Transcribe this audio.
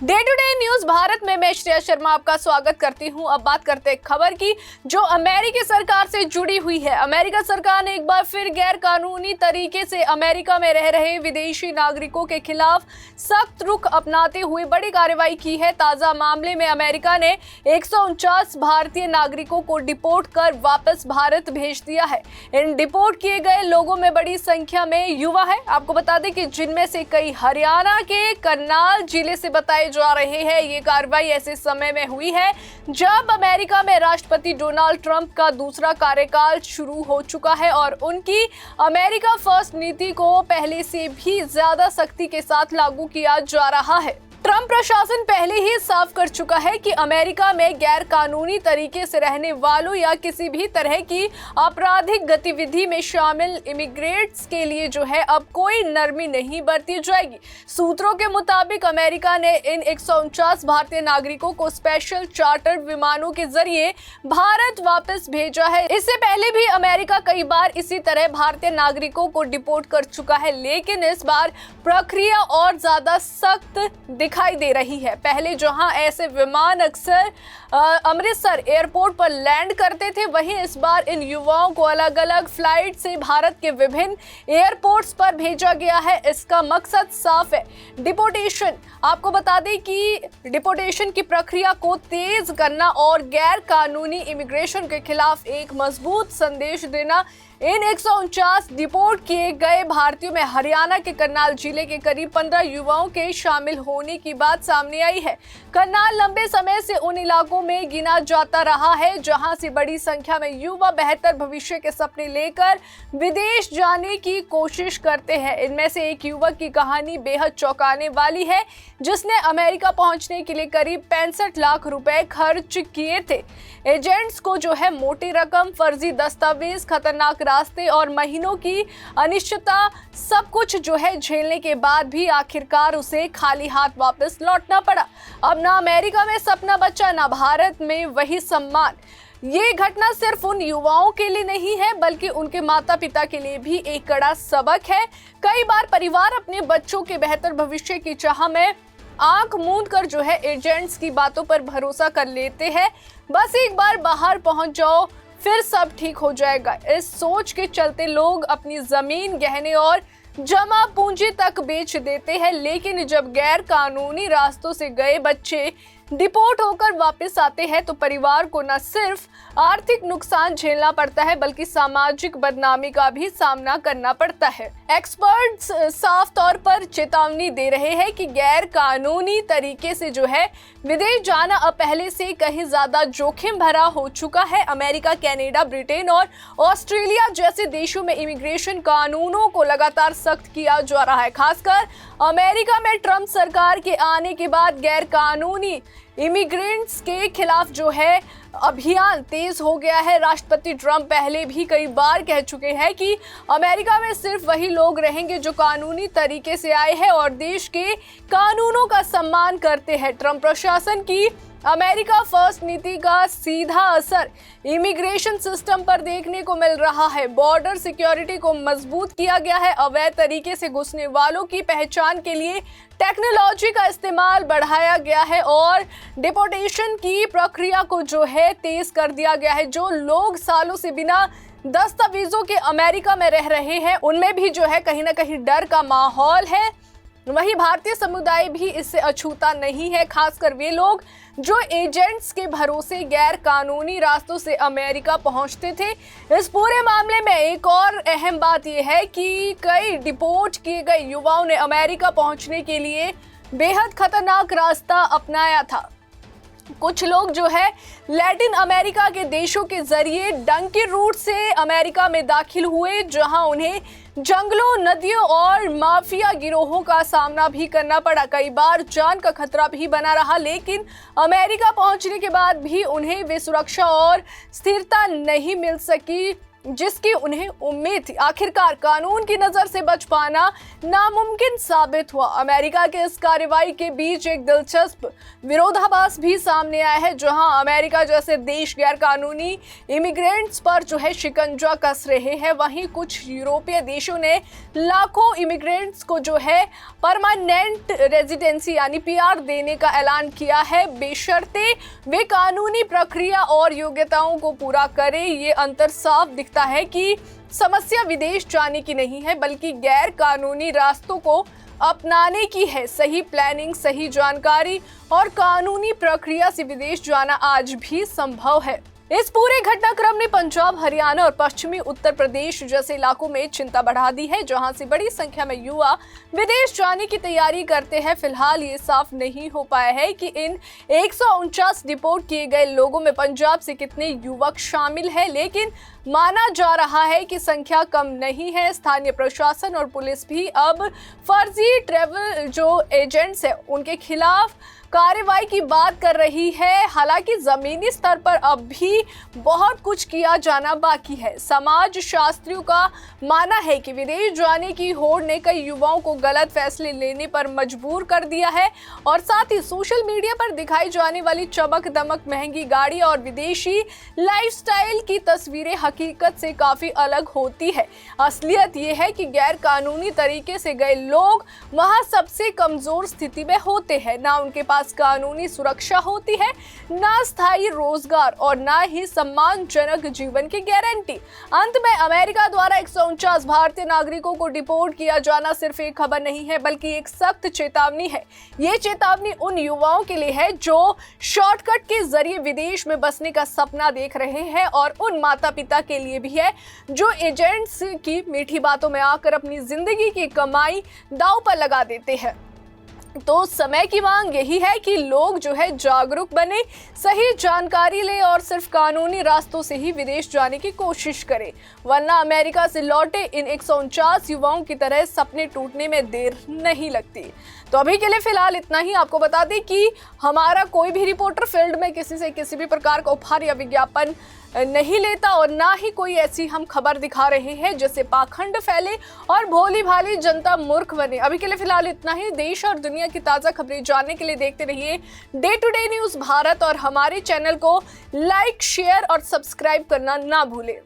Day to day news Bharat में मैं श्रेया शर्मा आपका स्वागत करती हूं। अब बात करते हैं खबर की जो अमेरिकी सरकार से जुड़ी हुई है। अमेरिका सरकार ने एक बार फिर गैर कानूनी तरीके से अमेरिका में रह रहे विदेशी नागरिकों के खिलाफ सख्त रुख अपनाते हुए बड़ी कार्रवाई की है। ताजा मामले में अमेरिका ने 149 भारतीय नागरिकों को डिपोर्ट कर वापस भारत भेज दिया है। इन डिपोर्ट किए गए लोगों में बड़ी संख्या में युवा है। आपको बता दें कि जिनमें से कई हरियाणा के करनाल जिले से बताए जा रहे हैं। ये कार्रवाई ऐसे समय में हुई है जब अमेरिका में राष्ट्रपति डोनाल्ड ट्रंप का दूसरा कार्यकाल शुरू हो चुका है और उनकी अमेरिका फर्स्ट नीति को पहले से भी ज्यादा सख्ती के साथ लागू किया जा रहा है। ट्रंप प्रशासन पहले ही साफ कर चुका है कि अमेरिका में गैर कानूनी तरीके से रहने वालों या किसी भी तरह की आपराधिक गतिविधि में शामिल इमिग्रेट्स के लिए जो है अब कोई नरमी नहीं बरती जाएगी। सूत्रों के मुताबिक अमेरिका ने इन 149 भारतीय नागरिकों को स्पेशल चार्टर्ड विमानों के जरिए भारत वापस भेजा है। इससे पहले भी अमेरिका कई बार इसी तरह भारतीय नागरिकों को डिपोर्ट कर चुका है, लेकिन इस बार प्रक्रिया और ज्यादा सख्त दिखाई दे रही है। पहले जहां ऐसे विमान अक्सर अमृतसर एयरपोर्ट पर लैंड करते थे, वहीं इस बार इन युवाओं को अलग अलग फ्लाइट से भारत के विभिन्न एयरपोर्ट्स पर भेजा गया है। इसका मकसद साफ है, डिपोर्टेशन। आपको बता दें कि डिपोर्टेशन की प्रक्रिया को तेज करना और गैर कानूनी इमिग्रेशन के खिलाफ एक मजबूत संदेश देना। इन 149 डिपोर्ट किए गए भारतीयों में हरियाणा के करनाल जिले के करीब 15 युवाओं के शामिल होने की बात सामने आई है। करनाल लंबे समय से उन इलाकों में गिना जाता रहा है जहां से बड़ी संख्या में युवा बेहतर भविष्य के सपने लेकर विदेश जाने की कोशिश करते हैं। इनमें से एक युवक की कहानी बेहद चौंकाने वाली है, जिसने अमेरिका पहुंचने के लिए करीब 65 लाख रुपए खर्च किए थे। एजेंट्स को जो है मोटी रकम, फर्जी दस्तावेज, खतरनाक रास्ते और महीनों की अनिश्चितता, सब कुछ जो है झेलने के बाद भी आखिरकार उसे खाली हाथ वापस लौटना पड़ा। अब ना अमेरिका में सपना बचा, ना भारत में वही सम्मान। ये घटना सिर्फ उन युवाओं के लिए नहीं है, बल्कि उनके माता पिता के लिए भी एक कड़ा सबक है। कई बार परिवार अपने बच्चों के बेहतर भविष्य की चाह में आंख मूंद कर जो है एजेंट्स की बातों पर भरोसा कर लेते हैं। बस एक बार बाहर पहुंच जाओ, फिर सब ठीक हो जाएगा। इस सोच के चलते लोग अपनी जमीन, गहने और जमा पूंजी तक बेच देते हैं। लेकिन जब गैर कानूनी रास्तों से गए बच्चे डिपोर्ट होकर वापस आते हैं तो परिवार को न सिर्फ आर्थिक नुकसान झेलना पड़ता है, बल्कि सामाजिक बदनामी का भी सामना करना पड़ता है। एक्सपर्ट्स साफ तौर पर चेतावनी दे रहे हैं कि गैर कानूनी तरीके से जो है विदेश जाना अब पहले से कहीं ज्यादा जोखिम भरा हो चुका है। अमेरिका, कनाडा, ब्रिटेन और ऑस्ट्रेलिया जैसे देशों में इमिग्रेशन कानूनों को लगातार सख्त किया जा रहा है। खासकर अमेरिका में ट्रंप सरकार के आने के बाद गैर कानूनी इमिग्रेंट्स के खिलाफ जो है अभियान तेज हो गया है। राष्ट्रपति ट्रंप पहले भी कई बार कह चुके हैं कि अमेरिका में सिर्फ वही लोग रहेंगे जो कानूनी तरीके से आए हैं और देश के कानूनों का सम्मान करते हैं। ट्रंप प्रशासन की अमेरिका फर्स्ट नीति का सीधा असर इमिग्रेशन सिस्टम पर देखने को मिल रहा है। बॉर्डर सिक्योरिटी को मजबूत किया गया है, अवैध तरीके से घुसने वालों की पहचान के लिए टेक्नोलॉजी का इस्तेमाल बढ़ाया गया है और डिपोर्टेशन की प्रक्रिया को जो है तेज कर दिया गया है। जो लोग सालों से बिना दस्तावेजों के अमेरिका में रह रहे हैं, उनमें भी जो है कहीं ना कहीं डर का माहौल है। वहीं भारतीय समुदाय भी इससे अछूता नहीं है, खासकर वे लोग जो एजेंट्स के भरोसे गैर कानूनी रास्तों से अमेरिका पहुंचते थे। इस पूरे मामले में एक और अहम बात यह है कि कई डिपोर्ट किए गए युवाओं ने अमेरिका पहुंचने के लिए बेहद खतरनाक रास्ता अपनाया था। कुछ लोग जो है लैटिन अमेरिका के देशों के जरिए डंकी रूट से अमेरिका में दाखिल हुए, जहां उन्हें जंगलों, नदियों और माफिया गिरोहों का सामना भी करना पड़ा। कई बार जान का खतरा भी बना रहा, लेकिन अमेरिका पहुंचने के बाद भी उन्हें वे सुरक्षा और स्थिरता नहीं मिल सकी। जिसकी उन्हें उम्मीद थी। आखिरकार कानून की नजर से बच पाना नामुमकिन साबित हुआ। अमेरिका के इस कार्रवाई के बीच एक दिलचस्प विरोधाभास भी सामने आया है, जहां अमेरिका जैसे देश गैर कानूनी इमिग्रेंट्स पर जो है शिकंजा कस रहे हैं, वहीं कुछ यूरोपीय देशों ने लाखों इमिग्रेंट्स को जो है परमानेंट रेजिडेंसी यानी पीआर देने का ऐलान किया है, बेशर्ते वे कानूनी प्रक्रिया और योग्यताओं को पूरा करें। ये अंतर साफ दिखता है कि समस्या विदेश जाने की नहीं है, बल्कि गैर कानूनी रास्तों को अपनाने की है। सही प्लानिंग, सही जानकारी और कानूनी प्रक्रिया से विदेश जाना आज भी संभव है। इस पूरे घटनाक्रम ने पंजाब, हरियाणा और पश्चिमी उत्तर प्रदेश जैसे इलाकों में चिंता बढ़ा दी है, जहां से बड़ी संख्या में युवा विदेश जाने की तैयारी करते हैं। फिलहाल ये साफ नहीं हो पाया है कि इन 149 डिपोर्ट किए गए लोगों में पंजाब से कितने युवक शामिल हैं, लेकिन माना जा रहा है कि संख्या कम नहीं है। स्थानीय प्रशासन और पुलिस भी अब फर्जी ट्रैवल जो एजेंट्स हैं उनके खिलाफ कार्रवाई की बात कर रही है। हालांकि जमीनी स्तर पर अब भी बहुत कुछ किया जाना बाकी है। समाज शास्त्रियों का मानना है कि विदेश जाने की होड़ ने कई युवाओं को गलत फैसले लेने पर मजबूर कर दिया है, और साथ ही सोशल मीडिया पर दिखाई जाने वाली चमक दमक, महंगी गाड़ी और विदेशी लाइफस्टाइल की तस्वीरें हकीकत से काफी अलग होती है। असलियत ये है कि गैर कानूनी तरीके से गए लोग वहां सबसे कमजोर स्थिति में होते हैं। ना उनके पास कानूनी सुरक्षा होती है, ना स्थायी रोजगार और ना ही सम्मानजनक जीवन की गारंटी। अंत में अमेरिका द्वारा 149 भारतीय नागरिकों को डिपोर्ट किया जाना सिर्फ एक खबर नहीं है, बल्कि एक सख्त चेतावनी है। ये चेतावनी उन युवाओं के लिए है जो शॉर्टकट के जरिए विदेश में बसने का सपना देख रहे हैं, और उन माता पिता के लिए भी है जो एजेंट्स की मीठी बातों में आकर अपनी जिंदगी की कमाई दांव पर लगा देते हैं। तो समय की मांग यही है कि लोग जो है जागरूक बने, सही जानकारी ले और सिर्फ कानूनी रास्तों से ही विदेश जाने की कोशिश करें, वरना अमेरिका से लौटे इन 149 युवाओं की तरह सपने टूटने में देर नहीं लगती। तो अभी के लिए फिलहाल इतना ही। आपको बता दें कि हमारा कोई भी रिपोर्टर फील्ड में किसी से किसी भी प्रकार का उपहार या विज्ञापन नहीं लेता, और ना ही कोई ऐसी हम खबर दिखा रहे हैं जिससे पाखंड फैले और भोली भाली जनता मूर्ख बने। अभी के लिए फिलहाल इतना ही। देश और दुनिया की ताज़ा खबरें जानने के लिए देखते रहिए day to day news Bharat, और हमारे चैनल को लाइक, शेयर और सब्सक्राइब करना ना भूलें।